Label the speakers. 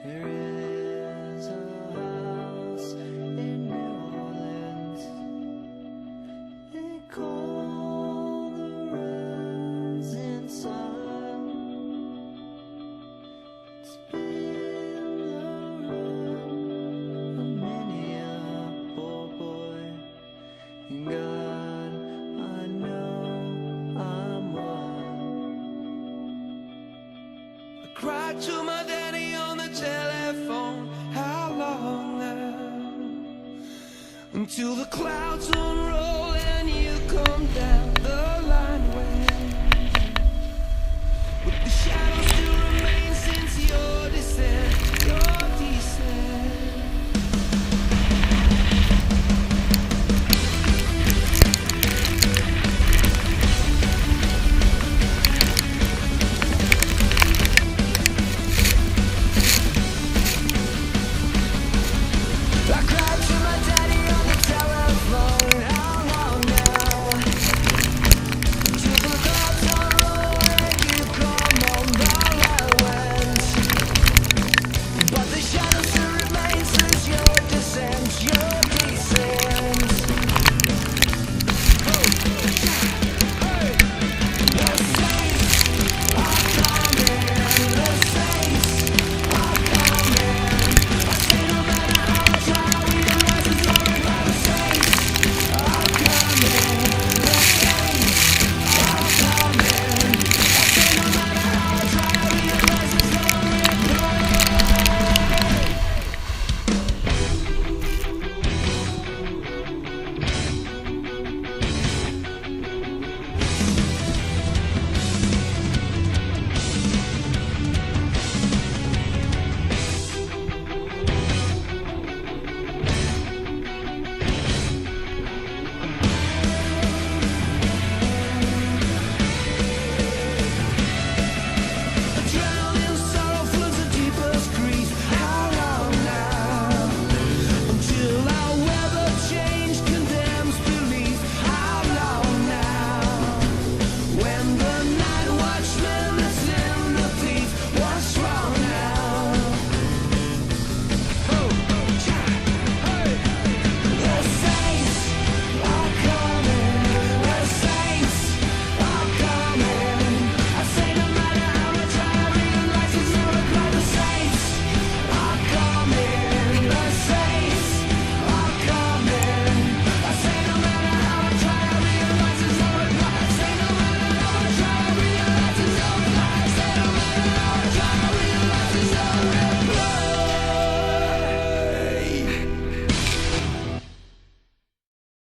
Speaker 1: There is a house in New Orleans they call the rising sun. It's been the run of many a poor boy, and God, I know I'm one. I cried to my daddy on the telephone, how long now? Until the clouds unroll and you come down the line when with the shadows still remain since your descent.